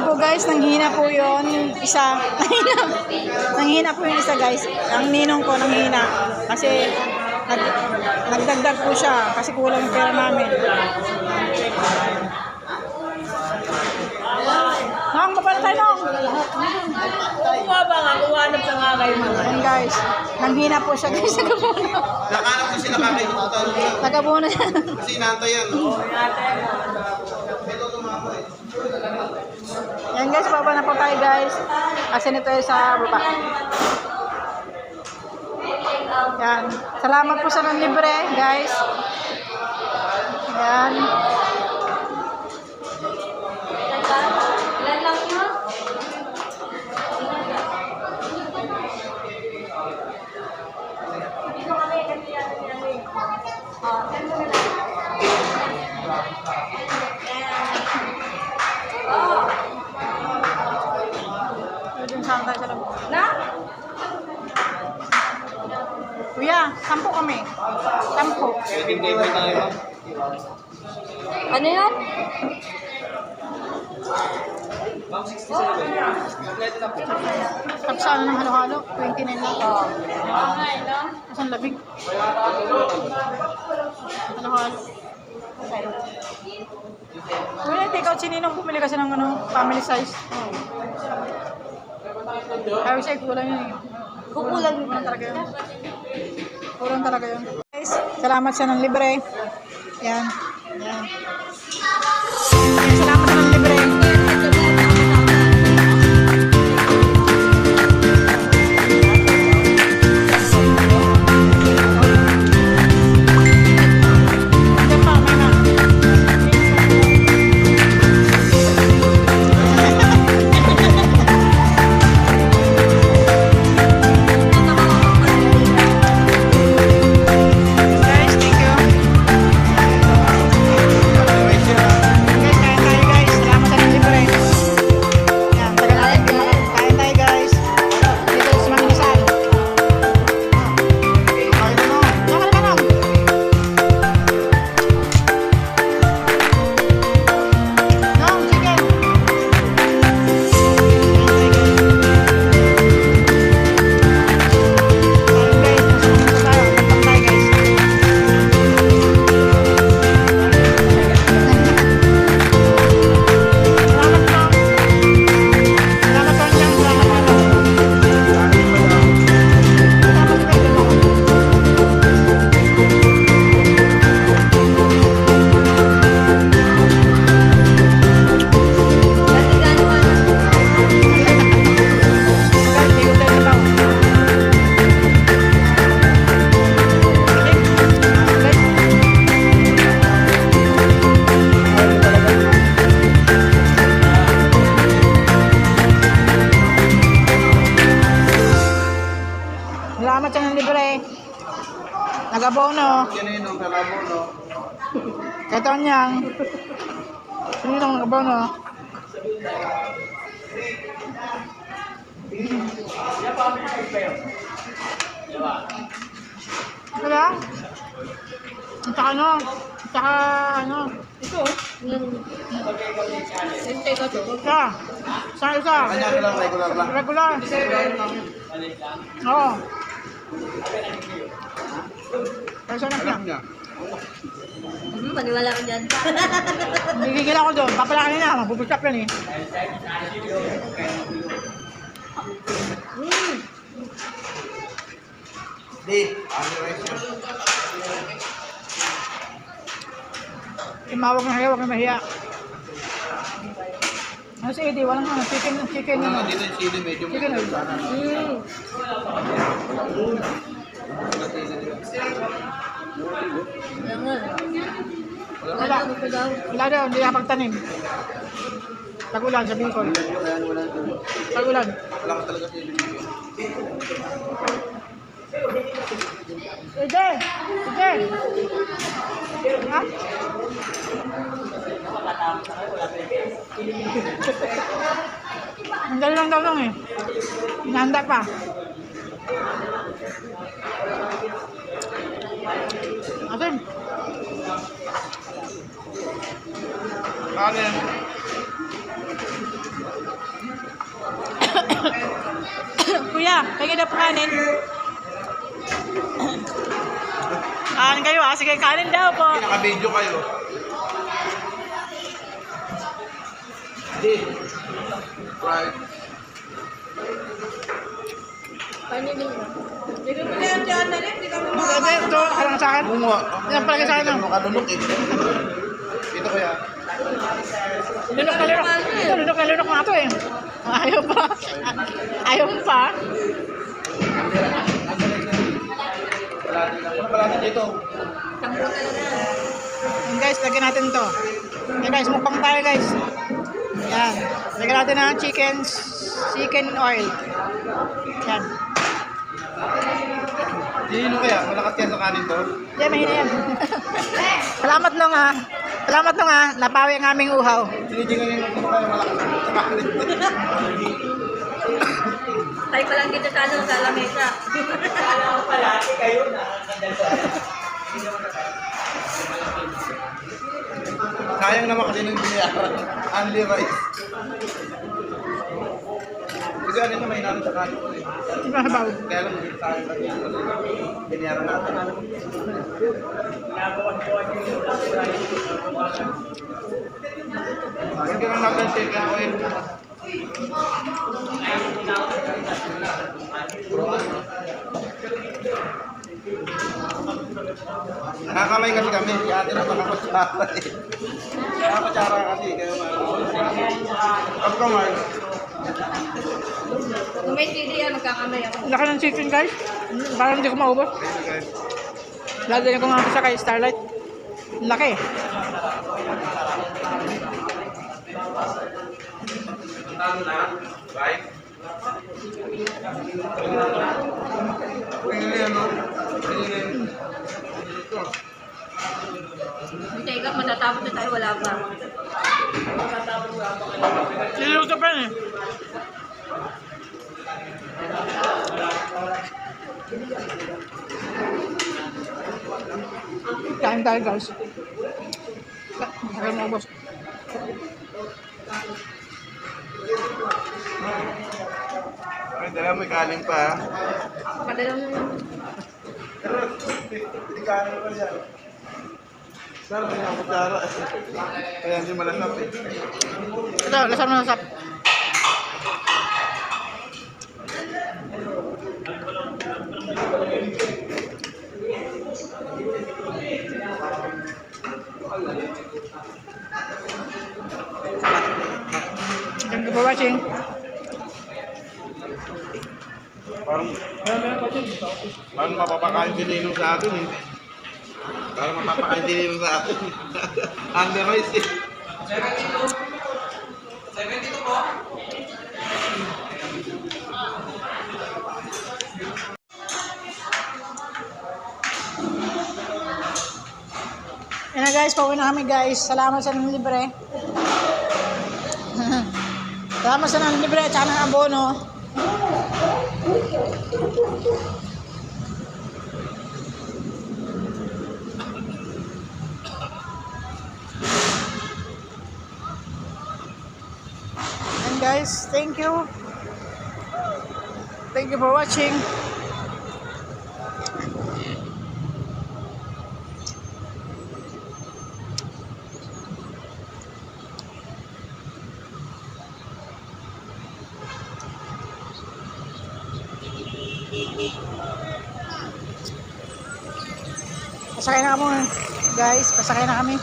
po guys, nanghina po yun. Isa. Nanghina po yung isa guys. Ang ninong ko nanghina. Kasi nagdagdag po siya. Kasi kulang yung pera namin. Nang, mapala tayo nang. Kuha ba nga? Kuhanap sa nga kayo mga. Ayan guys. Nanghina po siya guys. Nakahanap ko sila kakaibutan. Nagabuna yan. Kasi inaantay yan. Yan guys, baba na po tayo guys. Kasi nito ay sa baba. Yan. Salamat po sa nanlibre guys. Yan. Ilan lang yun? Dito kami, kasi yan. Saan mo na lang? Pwede saan tayo sa loob. Na? Kuya, 10 kami. 10. Hindi mo tayo. Ano yan? Ma'am, 60 sila ba yun? Kompleto na po. Tapos ano ng halo-halo? 29 lang. Isang labig. Halo-halo. Kuya, take out si Ninong. Pumili kasi ng family size. Kaya siya kulang yun eh. Kukulang yun. Talaga yun. Kulang talaga yun. Guys, salamat sa ng libre. Yan. Yan. Salamat sa ng libre. Salamat sa ng libre. Nagabono. Yan yun, ang kalabono. Ito niyang. Sino yung nagabono? Ito lang? At saka ano? At saka ano? Ito. Hintay ka ito. Isa. Isa. Kanya ko lang, regular lang. Regular. Oo. Kasi na siya. Alam niya. Paniwala ka dyan. Nagigil ako doon. Papala na. Mabubushap yan eh. Di, ano rice yan? Tumawag ng hiya, huwag na mahiya. Ano si Eddie? Walang ano, chicken Wala nga ano. dito yung sili, medyo may Chicken oil. sana. Kaya nga. Wala. Wala daw, hindi nakapagtanim. Tagulan sa Bicol. Tagulan. Wala ka talaga sili. Eddie! Eddie! Ha? Ang dali lang daw lang eh. Hinahanda pa. Asin. Kanin. Pagin na po kanin. Kanin kayo ah. Sige, kanin daw po. Naka-video kayo. Hindi. Right. Hindi mo na yan dyan, Nalit. Hindi ka mo Ito, ito, alam sa akin. Bunga. Yan palagi sa akin. Kanunok eh. Dito kaya. Lunok na lunok. Ito, lunok na lunok nga ito eh. Ayaw pa. Ayaw pa. Wala dito. Yan guys, lagyan natin to. Yan guys, mukbang tayo guys. Yan. Lagyan natin ng chicken oil. Yan. Sino kaya? Malakas yan sa kanin to? Yan, mahina yan. Salamat nung napawi ang aming uhaw. Sinijingan yung kaya malakas sa kanin. Tayo pa lang dito sa ano, sa lamesa. Sayang naman kasi nung binayaran. Only rice. Kasi ano ito may namin sa kanin. Mahabaw. Kaya lang hindi sayang kasi binayaran natin. Sayang lang natin chicken oil. Nakakamay kasi kami, si ate na nakakutsara eh. Nakakutsara kasi, kaya Pag kamay, Kung may CD yan, magkakamay ako. Laki ng chicken guys. Parang hindi ko maubos. Lalagyan ko nga sa kay Starlight. Laki. right? Pili ano? Pili. Hindi ka, matatapos na tayo, wala pa. Niluto pa eh. Kain tayo guys. Laki maubos. Ay, dala may kanin pa ha. Padalang Pero, hindi kanin pa siya. Pero, hindi na kutsara. Kaya hindi malasap eh. Ito, lasap na lasap. Thank you for watching. Parang mapapakain si Ninong sa atin eh. Parang mapapakain si Ninong sa atin. Under rice eh. 72 po? Yan na guys, pauwi na kami guys. Salamat sa nang libre. Salamat sa nang libre at saka ng abono. And guys, thank you. Thank you for watching. Pasakay na kami guys, pasakay na kami.